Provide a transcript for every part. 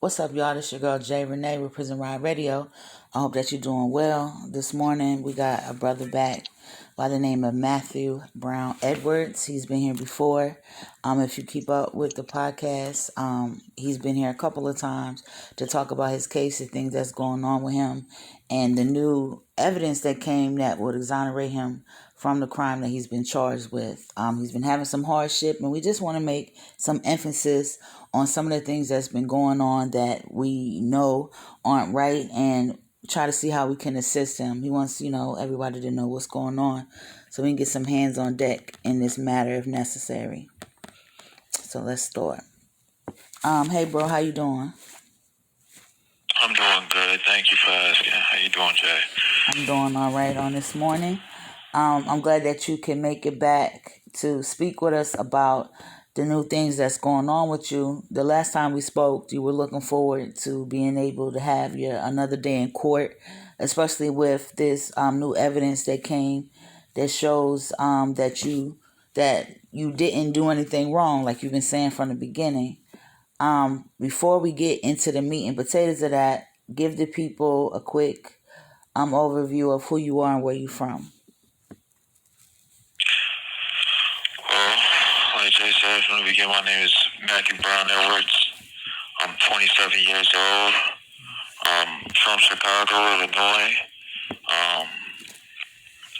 What's up, y'all? This your girl Jay Renee with Prison Ride Radio. I hope that you're doing well. This morning we got a brother back by the name of Matthew Brown Edwards. He's been here before. If you keep up with the podcast, he's been here a couple of times to talk about his case and things that's going on with him and the new evidence that came that would exonerate him from the crime that he's been charged with. He's been having some hardship, and we just want to make some emphasis on some of the things that's been going on that we know aren't right and try to see how we can assist him. He wants, everybody to know what's going on so we can get some hands on deck in this matter if necessary. So let's start. Hey bro, how you doing? I'm doing good. Thank you for asking. How you doing, Jay? I'm doing all right on this morning. I'm glad that you can make it back to speak with us about the new things that's going on with you. The last time we spoke, you were looking forward to being able to have your another day in court, especially with this new evidence that came that shows that you didn't do anything wrong, like you've been saying from the beginning. Before we get into the meat and potatoes of that, give the people a quick overview of who you are and where you're from. Well, like Jay said from the beginning, my name is Matthew Brown Edwards. I'm 27 years old. I'm from Chicago, Illinois.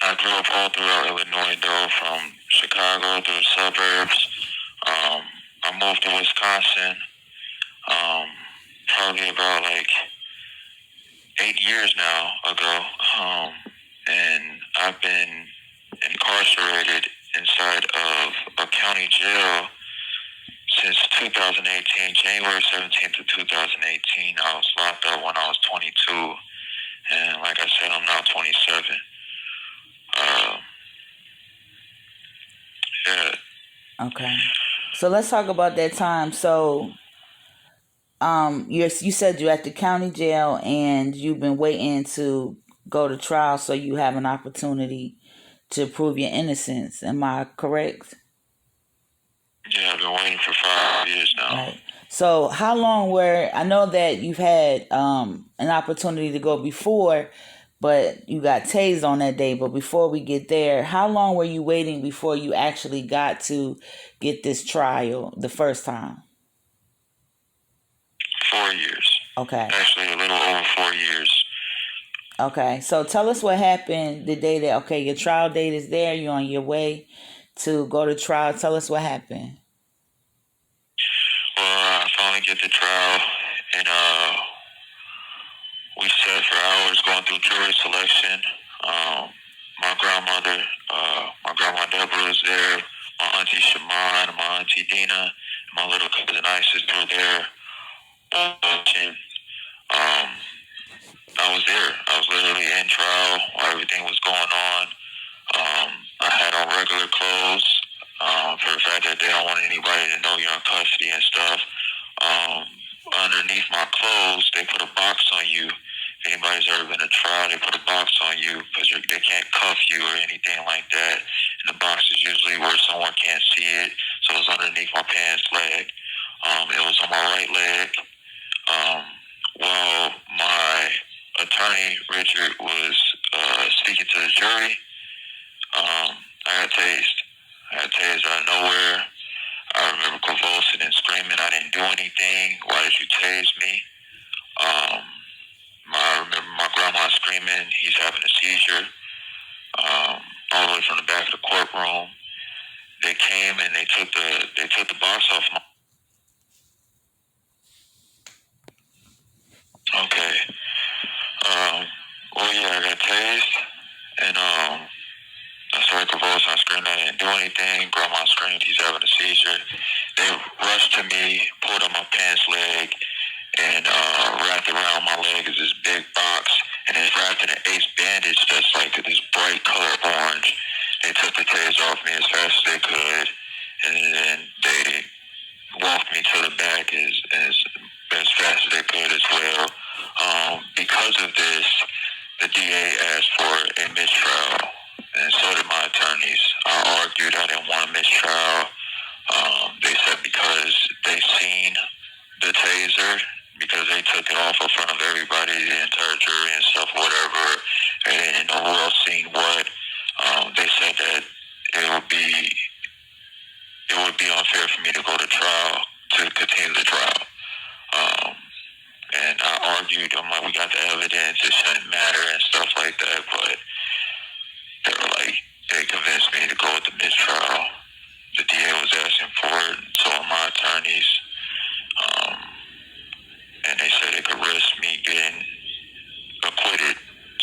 I grew up all throughout Illinois, though, from Chicago to the suburbs. I moved to Wisconsin probably about 8 years now ago, and I've been incarcerated inside of a county jail since 2018, January 17th of 2018. I was locked up when I was 22, and like I said, I'm now 27. Yeah. Okay. So let's talk about that time. So you said you're at the county jail and you've been waiting to go to trial so you have an opportunity to prove your innocence. Am I correct? Yeah, I've been waiting for 5 years now. Right. So how long I know that you've had an opportunity to go before, but you got tased on that day. But before we get there, how long were you waiting before you actually got to get this trial the first time? 4 years. Okay. Actually, a little over 4 years. Okay. So tell us what happened the day that, your trial date is there. You're on your way to go to trial. Tell us what happened. Well, I finally get to trial, and we sat for hours going through jury selection. My grandmother, my grandma Deborah was there, my auntie Shaman, my auntie Dina, and my little cousin Isis were there watching. I was there. I was literally in trial while everything was going on. I had on regular clothes for the fact that they don't want anybody to know you're in custody and stuff. Underneath my clothes, they put a box on you. If anybody's ever been to trial, they put a box on you because they can't cuff you or anything like that. And the box is usually where someone can't see it, so it's underneath my pants leg. It was on my right leg. While my attorney, Richard, was speaking to the jury, I got tased. I got tased out of nowhere. I remember convulsing and screaming, I didn't do anything. Why did you tase me? I remember my grandma screaming, he's having a seizure. All the way from the back of the courtroom. They came and they took the box off my... Okay. Well, yeah, I got tased, and I started convulsing. I screamed, I didn't do anything. Grandma screamed, he's having a seizure. They rushed to me, pulled on my pants leg, and wrapped around my leg is this big box, and it's wrapped in an ace bandage that's like this bright color orange. They took the taser off me as fast as they could, and then they walked me to the back as fast as they could as well. Because of this, the DA asked for a mistrial, and so did my attorneys. I argued I didn't want a mistrial. They said because they seen the taser, because they took it off in front of everybody, the entire jury and stuff, whatever. And they didn't know who else seen what. They said that it would be unfair for me to go to trial, to continue the trial. And I argued, I'm like, we got the evidence, it shouldn't matter and stuff like that, but they were like, they convinced me to go with the mistrial. The DA was asking for it, so are my attorneys. And they said it could risk me getting acquitted.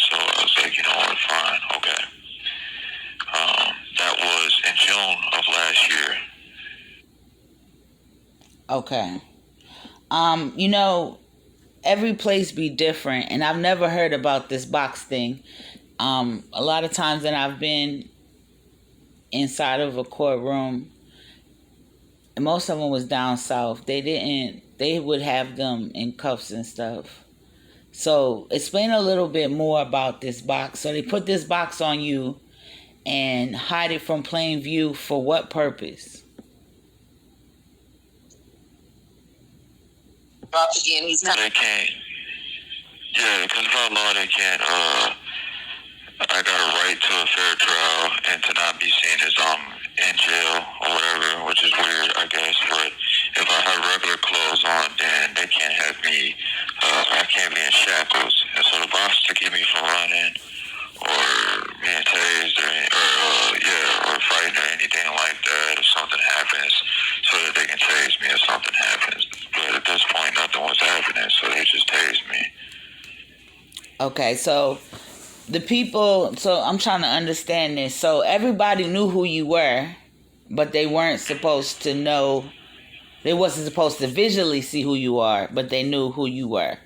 So I was like, you know what, fine, okay. That was in June of last year. Okay. Every place be different, and I've never heard about this box thing. A lot of times that I've been inside of a courtroom, and most of them was down south. They would have them in cuffs and stuff. So explain a little bit more about this box. So they put this box on you and hide it from plain view for what purpose? Again, they can't. Yeah, because by law they can't. I got a right to a fair trial and to not be seen as in jail or whatever, which is weird, I guess. But if I have regular clothes on, then they can't have me. I can't be in shackles, and so the boss to keep me from running or being tased or fighting or anything like that if something happens, so that they can tase me if something happens. But at this point, nothing was happening, so they just tased me. Okay, so I'm trying to understand this. So everybody knew who you were, but they weren't supposed to know. They wasn't supposed to visually see who you are, but they knew who you were.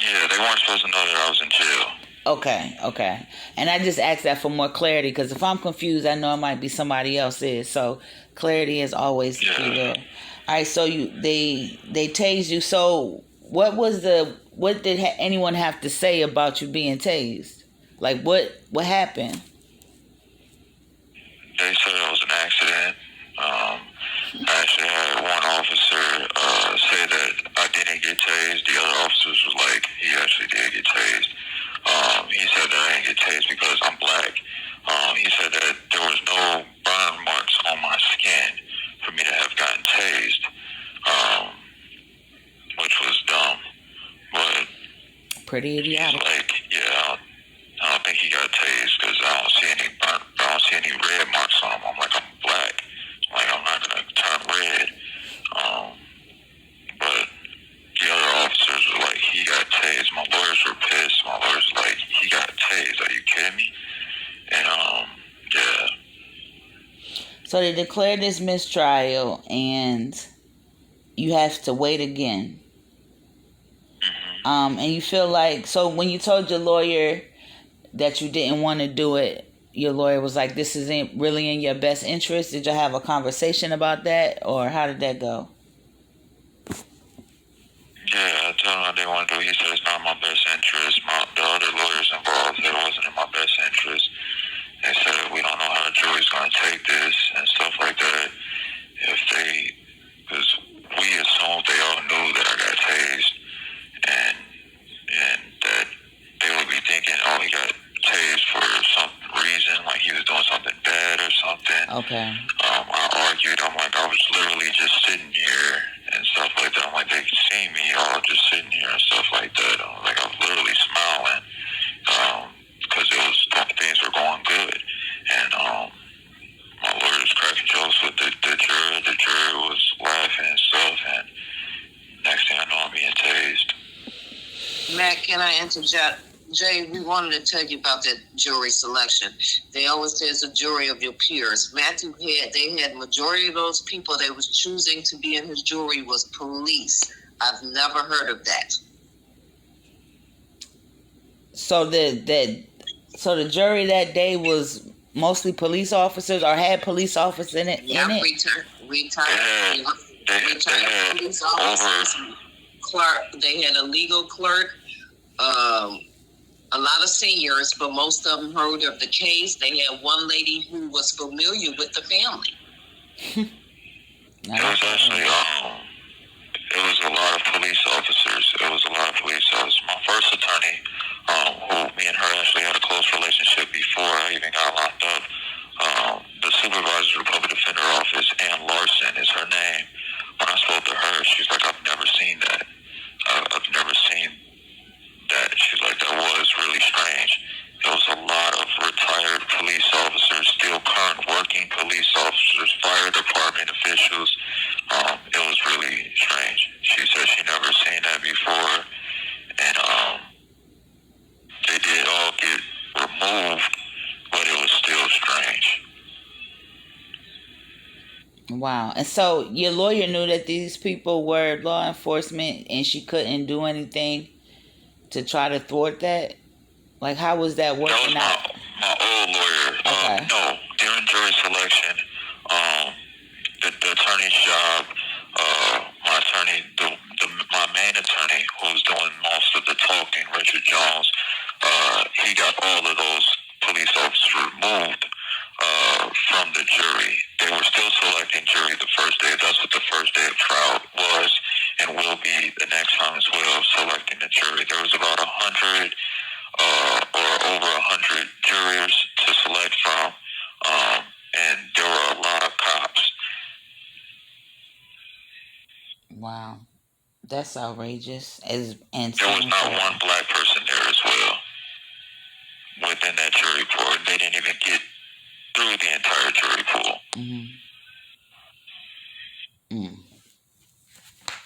Yeah, they weren't supposed to know that I was in jail. Okay. And I just asked that for more clarity, because if I'm confused, I know it might be somebody else's. So clarity is always the key there. All right, so they tased you. So what did anyone have to say about you being tased? Like what happened? They said it was an accident. I actually had one officer say that I didn't get tased. The other officers was like, he actually did get tased. He said that I didn't get tased because I'm black. He said that there was no burn marks on my skin for me to have gotten tased, which was dumb. But pretty idiotic. He's like, yeah, I don't think he got tased because I don't see any red marks on him. I'm like, I'm black. I'm not gonna turn red. But the other officers were like, he got tased. My lawyers were pissed. My lawyers were like, he got tased. Are you kidding me? And yeah. So they declared this mistrial, and you have to wait again. Mm-hmm. And you feel like, so when you told your lawyer that you didn't want to do it, your lawyer was like, this isn't really in your best interest. Did you have a conversation about that, or how did that go? Yeah, I told him I didn't want to do it. He said it's not in my best interest. The other lawyers involved said it wasn't in my best interest. They said we don't know how the jury's going to take this and stuff like that. Because we assumed they all knew that I got tased, and that they would be thinking, oh, he got tased for some reason, like he was doing something bad or something. Okay. I argued. I'm like, I was literally just sitting here and stuff like that. I'm like, they could see me all just sitting here and stuff like that. I'm like, I was literally smiling because things were going good, and my lawyer was cracking jokes with the jury. The jury was laughing and stuff, and next thing I know, I'm being tased. Matt, can I interject? Jay, we wanted to tell you about that jury selection. They always say it's a jury of your peers. Matthew had majority of those people they was choosing to be in his jury was police. I've never heard of that. So the jury that day was mostly police officers, or had police officers in it? Yeah, retired police officers, clerk. They had a legal clerk. A lot of seniors, but most of them heard of the case. They had one lady who was familiar with the family. It was actually police officers. It was a lot of police officers. My first attorney, who me and her actually had a close relationship before I even got locked up, the supervisor of the public defender office, Ann Larson is her name. When I spoke to her, she's like, I've never seen that. I've never seen that. She's like, that was really strange. There was a lot of retired police officers, still current working police officers, fire department officials. It was really strange. She said she never seen that before, and they did all get removed, but it was still strange. Wow. And so your lawyer knew that these people were law enforcement and she couldn't do anything to try to thwart that? Like, how was that working out? That was my old lawyer. Okay. No, during jury selection, the attorney's job, my attorney, my main attorney, who's doing most of the talking, Richard Jones, he got all of those police officers removed from the jury. They were still selecting jury the first day. That's what the first day of trial was and will be the next time as well, selecting the jury. There was about 100 or over 100 jurors to select from, and there were a lot of cops. Wow. That's outrageous. And there was not one black person there as well within that jury pool. They didn't even get through the entire jury pool. Mm-hmm.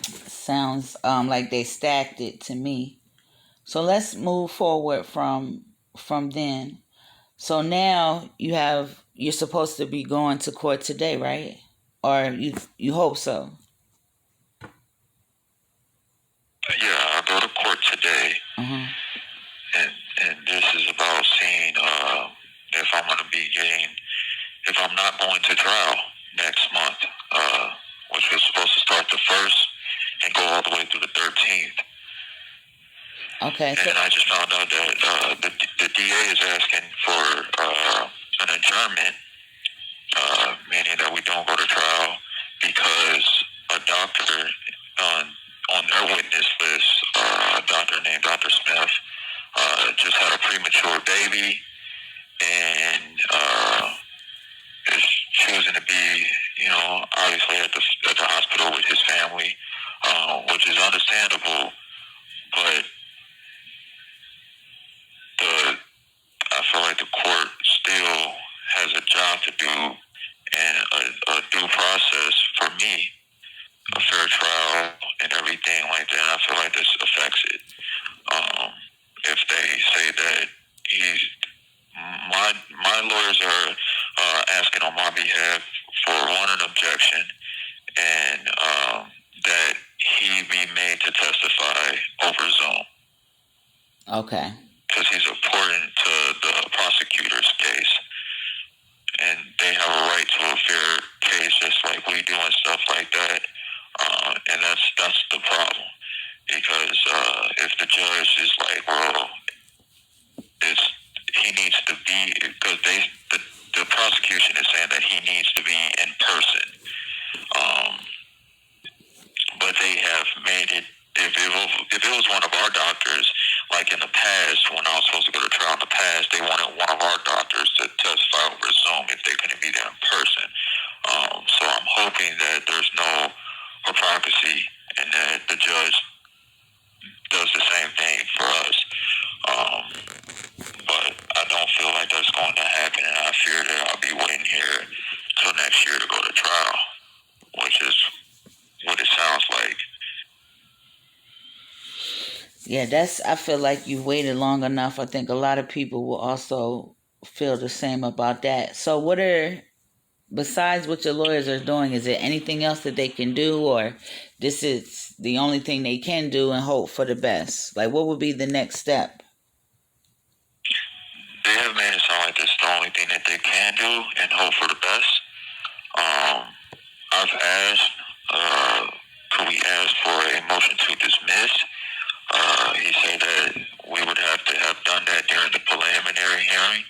Sounds like they stacked it to me. So let's move forward from then. So now you're supposed to be going to court today, right? Or you hope so? Yeah, I go to court today, and this is about seeing if I'm going to be if I'm not going to trial next month, which was supposed to start the 1st and go all the way through the 13th. Okay. And I just found out that the DA is asking for an adjournment, meaning that we don't go to trial because a doctor on their witness list, a doctor named Dr. Smith, just had a premature baby and is choosing to be, obviously at the hospital with his family, which is understandable, but I feel like the court still has a job to do and a due process for me, a fair trial and everything like that. I feel like this affects it. If they say that my lawyers are asking on my behalf for an objection and that he be made to testify over Zoom. Okay. Because he's important to the prosecutor's case. And they have a right to a fair case just like we do and stuff like that. And that's the problem. Because if the judge is like, well, he needs to be, because the prosecution is saying that he needs to be in person. But they have made it, if it was one of our doctors, like in the past, when I was supposed to go to trial in the past, they wanted one of our doctors to testify over Zoom if they couldn't be there in person. So I'm hoping that there's no hypocrisy and that the judge does the same thing for us. But I don't feel like that's going to happen, and I fear that I'll be waiting here till next year to go to trial, which is what it sounds like. Yeah, I feel like you've waited long enough. I think a lot of people will also feel the same about that. So besides what your lawyers are doing, is there anything else that they can do, or this is the only thing they can do and hope for the best? Like, what would be the next step? They have made it sound like this is the only thing that they can do and hope for the best. I've asked, could we ask for a motion to dismiss? He said that we would have to have done that during the preliminary hearing.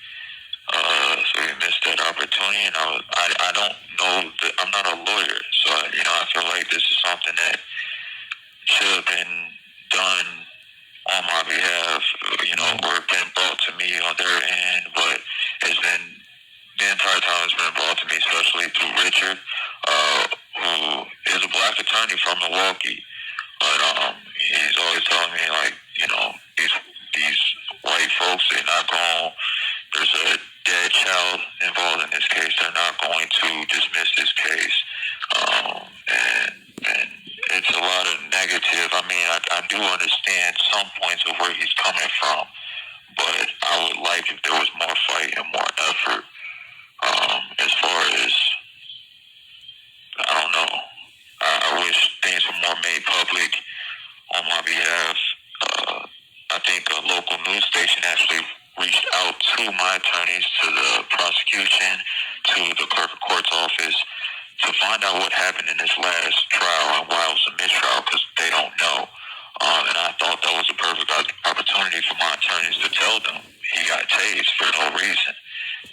So we missed that opportunity, and I don't know I'm not a lawyer, so I feel like this is something that should have been done on my behalf, or been brought to me on their end, but it's been the entire time has been brought to me, especially through Richard, who is a black attorney from Milwaukee. But he's always telling me, like, these white folks, they're not going, there's a dead child involved in this case, they're not going to dismiss this case. And it's a lot of negative. I mean, I do understand some points of where he's coming from, but I would like if there was more fight and more effort. As far as, I don't know, I wish things were more made public on my behalf. I think a local news station actually reached out to my attorneys, to the prosecution, to the clerk of court's office to find out what happened in this last trial and why it was a mistrial, because they don't know. And I thought that was a perfect opportunity for my attorneys to tell them he got tased for no reason.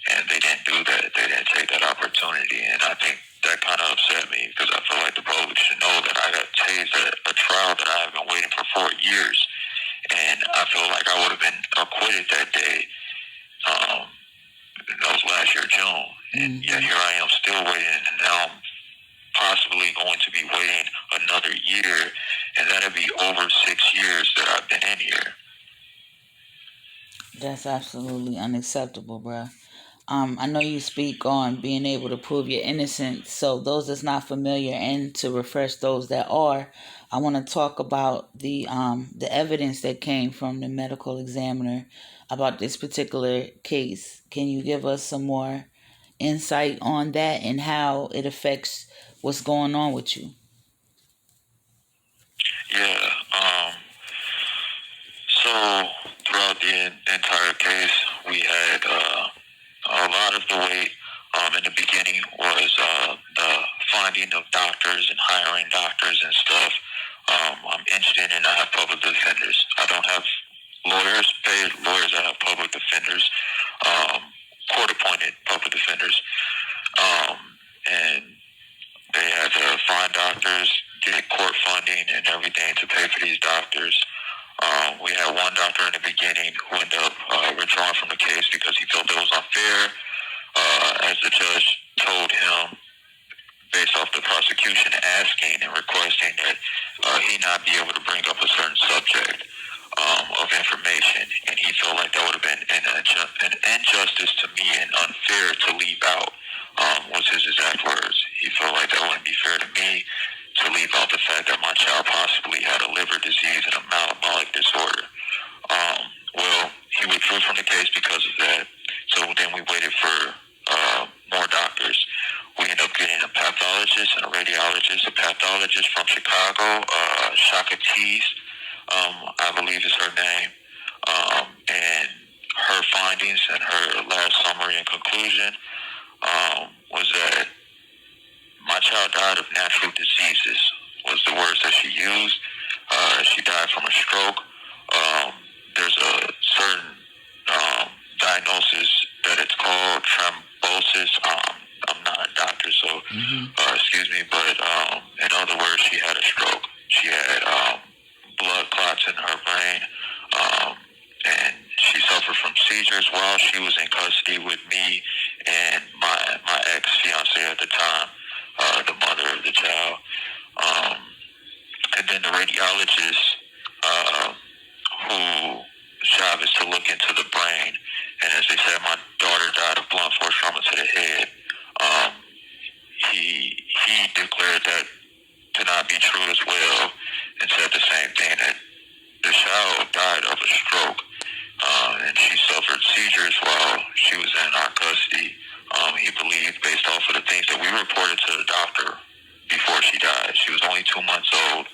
And they didn't do that. They didn't take that opportunity. And I think that kind of upset me, because I feel like the public should know that I got tased at a trial that I have been waiting for 4 years. And I feel like I would have been acquitted that day. That was last year, June. And yet here I am still waiting. And now I'm possibly going to be waiting another year. And that'll be over 6 years that I've been in here. That's absolutely unacceptable, bruh. I know you speak on being able to prove your innocence, so those that's not familiar, and to refresh those that are, I want to talk about the evidence that came from the medical examiner about this particular case. Can you give us some more insight on that and how it affects what's going on with you? Yeah. So throughout the entire case, we had a lot of the weight in the beginning was the finding of doctors and hiring doctors and stuff. I'm interested in I have public defenders. I don't have paid lawyers. I have public defenders, court-appointed public defenders. And they had to find doctors, get court funding and everything to pay for these doctors. We had one doctor in the beginning who ended up withdrawing from the case because he felt it was unfair, as the judge told him, based off the prosecution asking and requesting that he not be able to bring up a certain subject of information, and he felt like that would have been an injustice to me and unfair to leave out, was his exact words. He felt like that wouldn't be fair to me to leave out the fact that my child possibly had a liver disease and a metabolic disorder. Well, he withdrew from the case because of that. So then we waited for more doctors. We ended up getting a pathologist and a radiologist. A pathologist from Chicago, Shaka Tees, I believe is her name. And her findings and her last summary and conclusion was that my child died of natural diseases, was the words that she used. She died from a stroke. There's a certain diagnosis that it's called thrombosis. I'm not a doctor, so excuse me, but in other words, she had a stroke. She had blood clots in her brain, and she suffered from seizures while she was in custody with me and my ex-fiance at the time, the mother of the child. And then the radiologist, whose job is to look into the brain, and as they said, my daughter died of blunt force trauma to the head. He declared that to not be true as well, and said the same thing, that the child died of a stroke, and she suffered seizures while she was in our custody. He believed, based off of the things that we reported to the doctor before she died. She was only 2 months old.